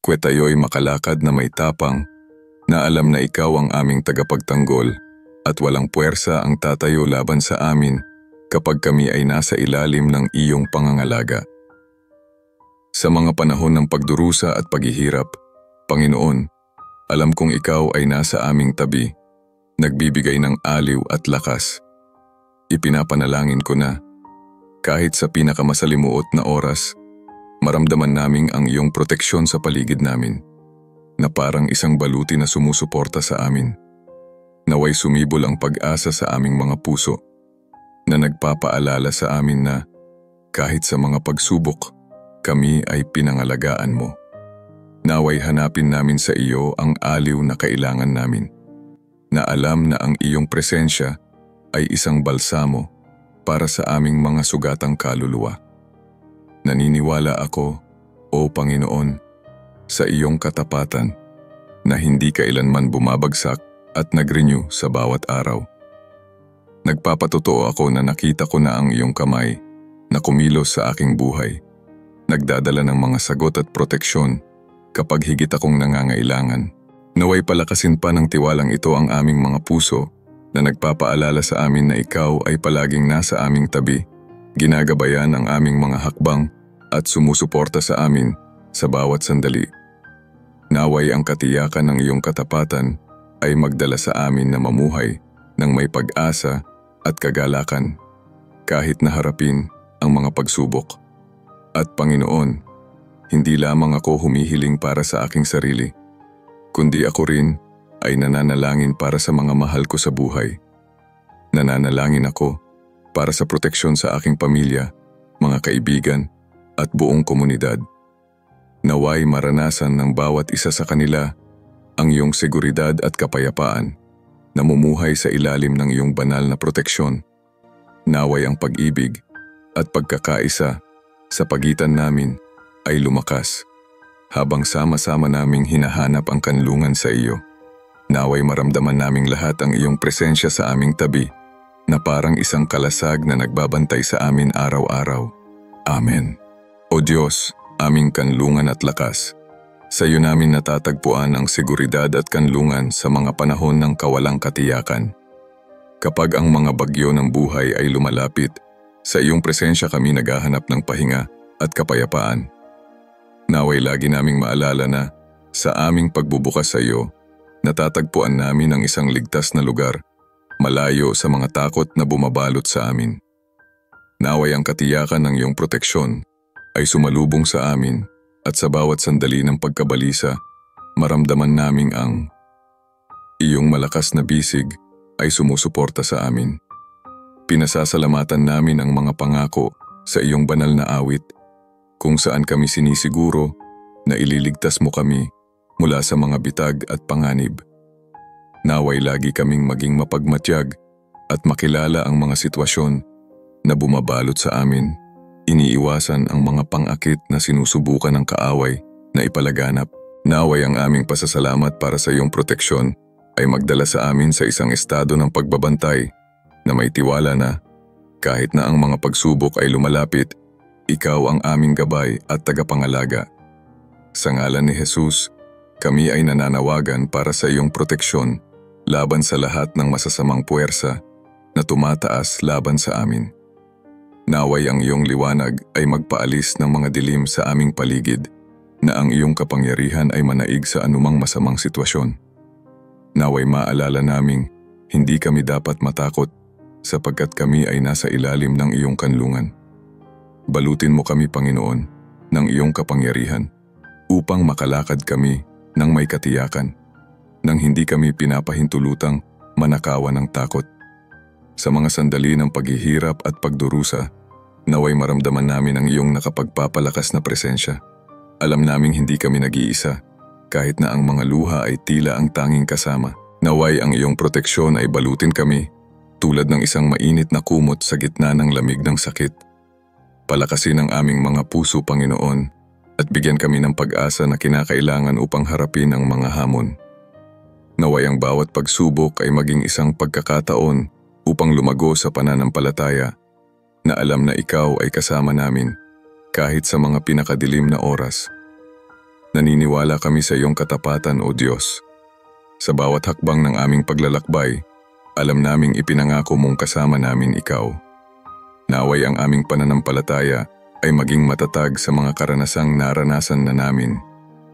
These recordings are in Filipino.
Kwetayo'y makalakad na may tapang, na alam na ikaw ang aming tagapagtanggol at walang puwersa ang tatayo laban sa amin kapag kami ay nasa ilalim ng iyong pangangalaga. Sa mga panahon ng pagdurusa at paghihirap, Panginoon, alam kong ikaw ay nasa aming tabi, nagbibigay ng aliw at lakas. Ipinapanalangin ko na, kahit sa pinakamasalimuot na oras, maramdaman naming ang iyong proteksyon sa paligid namin, na parang isang baluti na sumusuporta sa amin. Naway sumibol ang pag-asa sa aming mga puso, na nagpapaalala sa amin na kahit sa mga pagsubok, kami ay pinangalagaan mo. Naway hanapin namin sa iyo ang aliw na kailangan namin, na alam na ang iyong presensya ay isang balsamo para sa aming mga sugatang kaluluwa. Naniniwala ako, O Panginoon, sa iyong katapatan na hindi kailanman bumabagsak at nag-renew sa bawat araw. Nagpapatotoo ako na nakita ko na ang iyong kamay na kumilos sa aking buhay, nagdadala ng mga sagot at proteksyon kapag higit akong nangangailangan. Naway palakasin pa ng tiwalang ito ang aming mga puso na nagpapaalala sa amin na ikaw ay palaging nasa aming tabi, ginagabayan ang aming mga hakbang at sumusuporta sa amin sa bawat sandali. Naway ang katiyakan ng iyong katapatan ay magdala sa amin na mamuhay ng may pag-asa at kagalakan kahit na harapin ang mga pagsubok. At Panginoon, hindi lamang ako humihiling para sa aking sarili, kundi ako rin ay nananalangin para sa mga mahal ko sa buhay. Nananalangin ako para sa proteksyon sa aking pamilya, mga kaibigan, at buong komunidad. Naway maranasan ng bawat isa sa kanila ang iyong seguridad at kapayapaan, namumuhay sa ilalim ng iyong banal na proteksyon. Naway ang pag-ibig at pagkakaisa sa pagitan namin ay lumakas, habang sama-sama naming hinahanap ang kanlungan sa iyo. Naway maramdaman naming lahat ang iyong presensya sa aming tabi, na parang isang kalasag na nagbabantay sa amin araw-araw. Amen. O Diyos, aming kanlungan at lakas, sa iyo namin natatagpuan ang seguridad at kanlungan sa mga panahon ng kawalang katiyakan. Kapag ang mga bagyo ng buhay ay lumalapit, sa iyong presensya kami naghahanap ng pahinga at kapayapaan. Naway lagi naming maalala na sa aming pagbubukas sa iyo, natatagpuan namin ang isang ligtas na lugar, malayo sa mga takot na bumabalot sa amin. Naway ang katiyakan ng iyong proteksyon ay sumalubong sa amin at sa bawat sandali ng pagkabalisa, maramdaman naming ang iyong malakas na bisig ay sumusuporta sa amin. Pinasasalamatan namin ang mga pangako sa iyong banal na awit, kung saan kami sinisiguro na ililigtas mo kami mula sa mga bitag at panganib. Naway lagi kaming maging mapagmatyag at makilala ang mga sitwasyon na bumabalot sa amin. Iniiwasan ang mga pang-akit na sinusubukan ng kaaway na ipalaganap. Naway ang aming pasasalamat para sa iyong proteksyon ay magdala sa amin sa isang estado ng pagbabantay na may tiwala na kahit na ang mga pagsubok ay lumalapit, ikaw ang aming gabay at tagapangalaga. Sa ngalan ni Jesus, kami ay nananawagan para sa iyong proteksyon laban sa lahat ng masasamang puwersa na tumataas laban sa amin. Naway ang iyong liwanag ay magpaalis ng mga dilim sa aming paligid, na ang iyong kapangyarihan ay manaig sa anumang masamang sitwasyon. Naway maalala naming hindi kami dapat matakot sapagkat kami ay nasa ilalim ng iyong kanlungan. Balutin mo kami, Panginoon, ng iyong kapangyarihan upang makalakad kami ng may katiyakan, nang hindi kami pinapahintulutang manakawan ng takot. Sa mga sandali ng paghihirap at pagdurusa, naway maramdaman namin ang iyong nakapagpapalakas na presensya. Alam naming hindi kami nag-iisa, kahit na ang mga luha ay tila ang tanging kasama. Naway ang iyong proteksyon ay balutin kami, tulad ng isang mainit na kumot sa gitna ng lamig ng sakit. Palakasin ang aming mga puso, Panginoon, at bigyan kami ng pag-asa na kinakailangan upang harapin ang mga hamon. Naway ang bawat pagsubok ay maging isang pagkakataon upang lumago sa pananampalataya, na alam na ikaw ay kasama namin kahit sa mga pinakadilim na oras. Naniniwala kami sa iyong katapatan, O Diyos. Sa bawat hakbang ng aming paglalakbay, alam naming ipinangako mong kasama namin ikaw. Naway ang aming pananampalataya ay maging matatag sa mga karanasang naranasan na namin.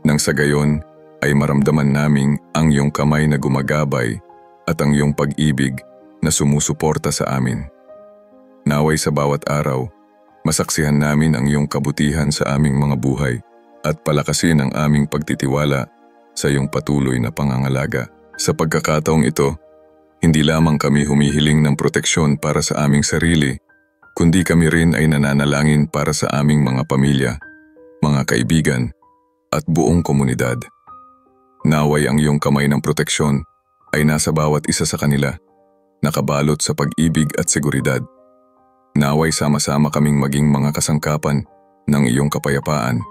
Nang sa gayon ay maramdaman naming ang iyong kamay na gumagabay at ang iyong pag-ibig na sumusuporta sa amin. Naway sa bawat araw, masaksihan namin ang iyong kabutihan sa aming mga buhay at palakasin ang aming pagtitiwala sa iyong patuloy na pangangalaga. Sa pagkakataong ito, hindi lamang kami humihiling ng proteksyon para sa aming sarili, kundi kami rin ay nananalangin para sa aming mga pamilya, mga kaibigan, at buong komunidad. Naway ang iyong kamay ng proteksyon ay nasa bawat isa sa kanila, nakabalot sa pag-ibig at seguridad. Naway sama-sama kaming maging mga kasangkapan ng iyong kapayapaan,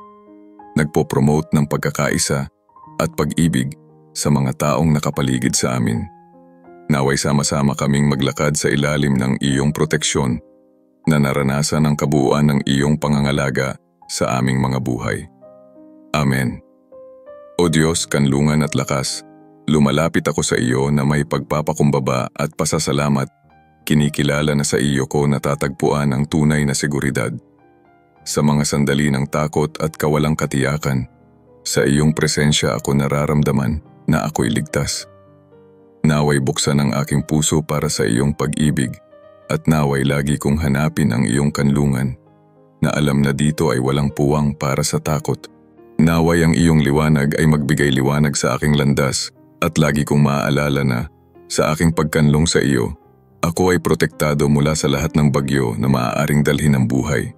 nagpo-promote ng pagkakaisa at pag-ibig sa mga taong nakapaligid sa amin. Naway sama-sama kaming maglakad sa ilalim ng iyong proteksyon na naranasan ang kabuuan ng iyong pangangalaga sa aming mga buhay. Amen. O Diyos, kanlungan at lakas, lumalapit ako sa iyo na may pagpapakumbaba at pasasalamat. Kinikilala na sa iyo ko natatagpuan ang tunay na seguridad. Sa mga sandali ng takot at kawalang katiyakan, sa iyong presensya ako nararamdaman na ako'y ligtas. Naway buksan ang aking puso para sa iyong pag-ibig at naway lagi kong hanapin ang iyong kanlungan na alam na dito ay walang puwang para sa takot. Naway ang iyong liwanag ay magbigay liwanag sa aking landas at lagi kong maaalala na sa aking pagkanlong sa iyo, ako ay protektado mula sa lahat ng bagyo na maaaring dalhin ng buhay.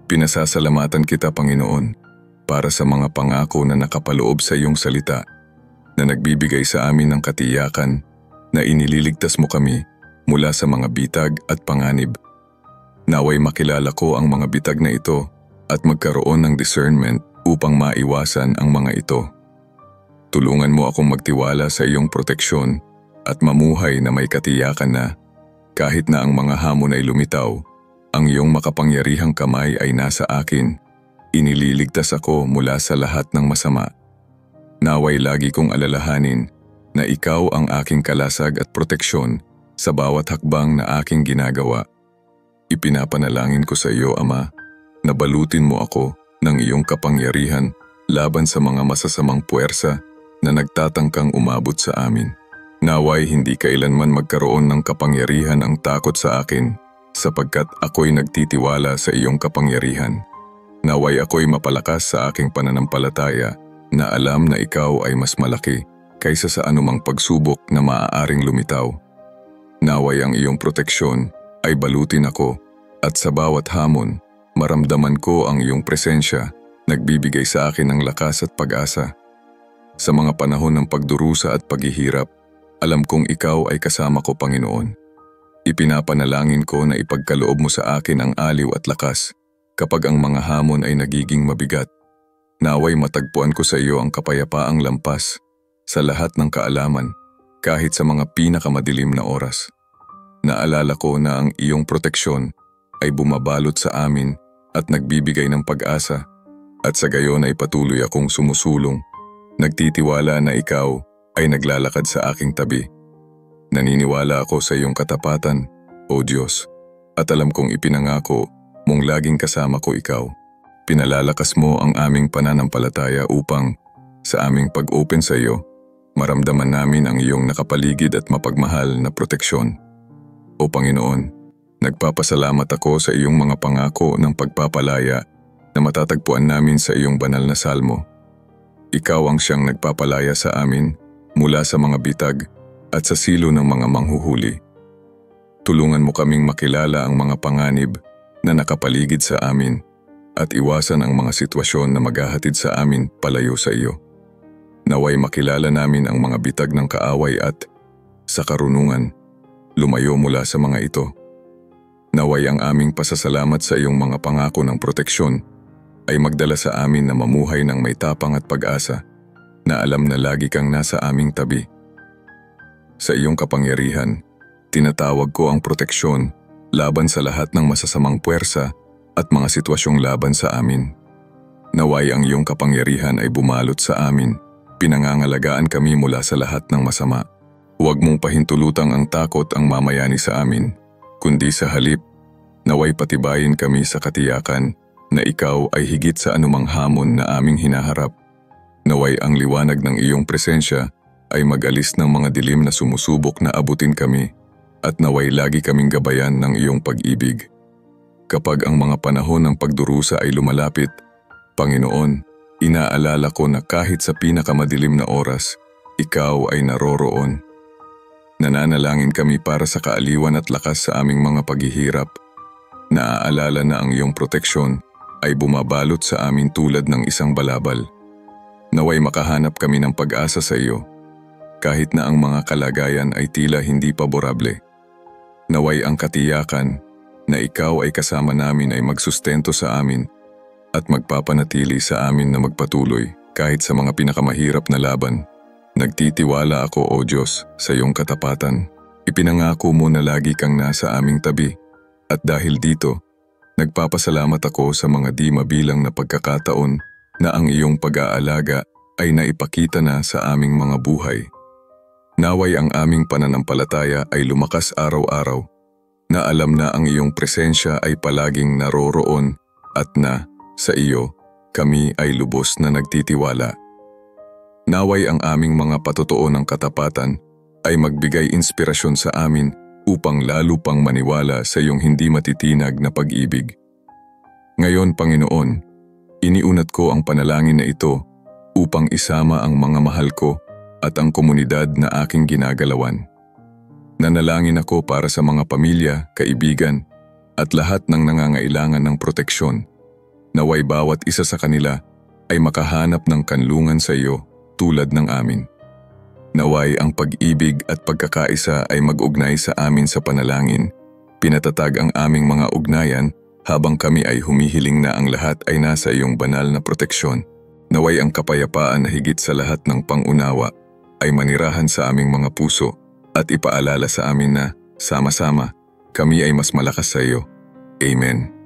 Pinasasalamatan kita, Panginoon, para sa mga pangako na nakapaloob sa iyong salita na nagbibigay sa amin ng katiyakan na inililigtas mo kami mula sa mga bitag at panganib. Naway makilala ko ang mga bitag na ito at magkaroon ng discernment upang maiwasan ang mga ito. Tulungan mo akong magtiwala sa iyong proteksyon at mamuhay na may katiyakan na kahit na ang mga hamon ay lumitaw, ang iyong makapangyarihang kamay ay nasa akin. Inililigtas ako mula sa lahat ng masama. Naway lagi kong alalahanin na ikaw ang aking kalasag at proteksyon sa bawat hakbang na aking ginagawa. Ipinapanalangin ko sa iyo, Ama, na balutin mo ako ng iyong kapangyarihan laban sa mga masasamang puwersa na nagtatangkang umabot sa amin. Naway hindi kailanman magkaroon ng kapangyarihan ang takot sa akin sapagkat ako'y nagtitiwala sa iyong kapangyarihan. Naway ako'y mapalakas sa aking pananampalataya na alam na ikaw ay mas malaki kaysa sa anumang pagsubok na maaaring lumitaw. Naway ang iyong proteksyon ay balutin ako at sa bawat hamon, maramdaman ko ang iyong presensya, nagbibigay sa akin ng lakas at pag-asa. Sa mga panahon ng pagdurusa at paghihirap, alam kong ikaw ay kasama ko, Panginoon. Ipinapanalangin ko na ipagkaloob mo sa akin ang aliw at lakas kapag ang mga hamon ay nagiging mabigat. Naway matagpuan ko sa iyo ang kapayapaang lampas sa lahat ng kaalaman kahit sa mga pinakamadilim na oras. Naalala ko na ang iyong proteksyon ay bumabalot sa amin at nagbibigay ng pag-asa at sa gayon ay patuloy akong sumusulong. Nagtitiwala na ikaw ay naglalakad sa aking tabi. Naniniwala ako sa iyong katapatan, O Diyos, at alam kong ipinangako mong laging kasama ko ikaw. Pinalalakas mo ang aming pananampalataya upang sa aming pag-open sa iyo, maramdaman namin ang iyong nakapaligid at mapagmahal na proteksyon. O Panginoon, nagpapasalamat ako sa iyong mga pangako ng pagpapalaya na matatagpuan namin sa iyong banal na salmo. Ikaw ang siyang nagpapalaya sa amin mula sa mga bitag at sa silo ng mga manghuhuli. Tulungan mo kaming makilala ang mga panganib na nakapaligid sa amin at iwasan ang mga sitwasyon na maghahatid sa amin palayo sa iyo. Naway makilala namin ang mga bitag ng kaaway at, sa karunungan, lumayo mula sa mga ito. Naway ang aming pasasalamat sa iyong mga pangako ng proteksyon ay magdala sa amin na mamuhay ng may tapang at pag-asa na alam na lagi kang nasa aming tabi. Sa iyong kapangyarihan, tinatawag ko ang proteksyon laban sa lahat ng masasamang puwersa at mga sitwasyong laban sa amin. Naway ang iyong kapangyarihan ay bumalot sa amin. Pinangangalagaan kami mula sa lahat ng masama. Huwag mong pahintulutang ang takot ang mamayani sa amin, kundi sa halip, naway patibayin kami sa katiyakan na ikaw ay higit sa anumang hamon na aming hinaharap. Naway ang liwanag ng iyong presensya ay mag-alis ng mga dilim na sumusubok na abutin kami, at naway lagi kaming gabayan ng iyong pag-ibig. Kapag ang mga panahon ng pagdurusa ay lumalapit, Panginoon, inaalala ko na kahit sa pinakamadilim na oras, ikaw ay naroroon. Nananalangin kami para sa kaaliwan at lakas sa aming mga paghihirap. Naaalala na ang iyong proteksyon ay bumabalot sa amin tulad ng isang balabal. Naway makahanap kami ng pag-asa sa iyo, kahit na ang mga kalagayan ay tila hindi paborable. Naway ang katiyakan na ikaw ay kasama namin ay magsustento sa amin at magpapanatili sa amin na magpatuloy kahit sa mga pinakamahirap na laban. Nagtitiwala ako, O Diyos, sa iyong katapatan. Ipinangako mo na lagi kang nasa aming tabi, at dahil dito, nagpapasalamat ako sa mga di mabilang na pagkakataon na ang iyong pag-aalaga ay naipakita na sa aming mga buhay. Naway ang aming pananampalataya ay lumakas araw-araw, na alam na ang iyong presensya ay palaging naroroon at na, sa iyo, kami ay lubos na nagtitiwala. Naway ang aming mga patutuo ng katapatan ay magbigay inspirasyon sa amin upang lalo pang maniwala sa iyong hindi matitinag na pag-ibig. Ngayon, Panginoon, iniunat ko ang panalangin na ito upang isama ang mga mahal ko at ang komunidad na aking ginagalawan. Nanalangin ako para sa mga pamilya, kaibigan, at lahat ng nangangailangan ng proteksyon. Naway bawat isa sa kanila ay makahanap ng kanlungan sa iyo tulad ng amin. Naway ang pag-ibig at pagkakaisa ay mag-ugnay sa amin sa panalangin. Pinatatag ang aming mga ugnayan habang kami ay humihiling na ang lahat ay nasa iyong banal na proteksyon. Naway ang kapayapaan na higit sa lahat ng pangunawa ay manirahan sa aming mga puso at ipaalala sa amin na, sama-sama, kami ay mas malakas sa iyo. Amen.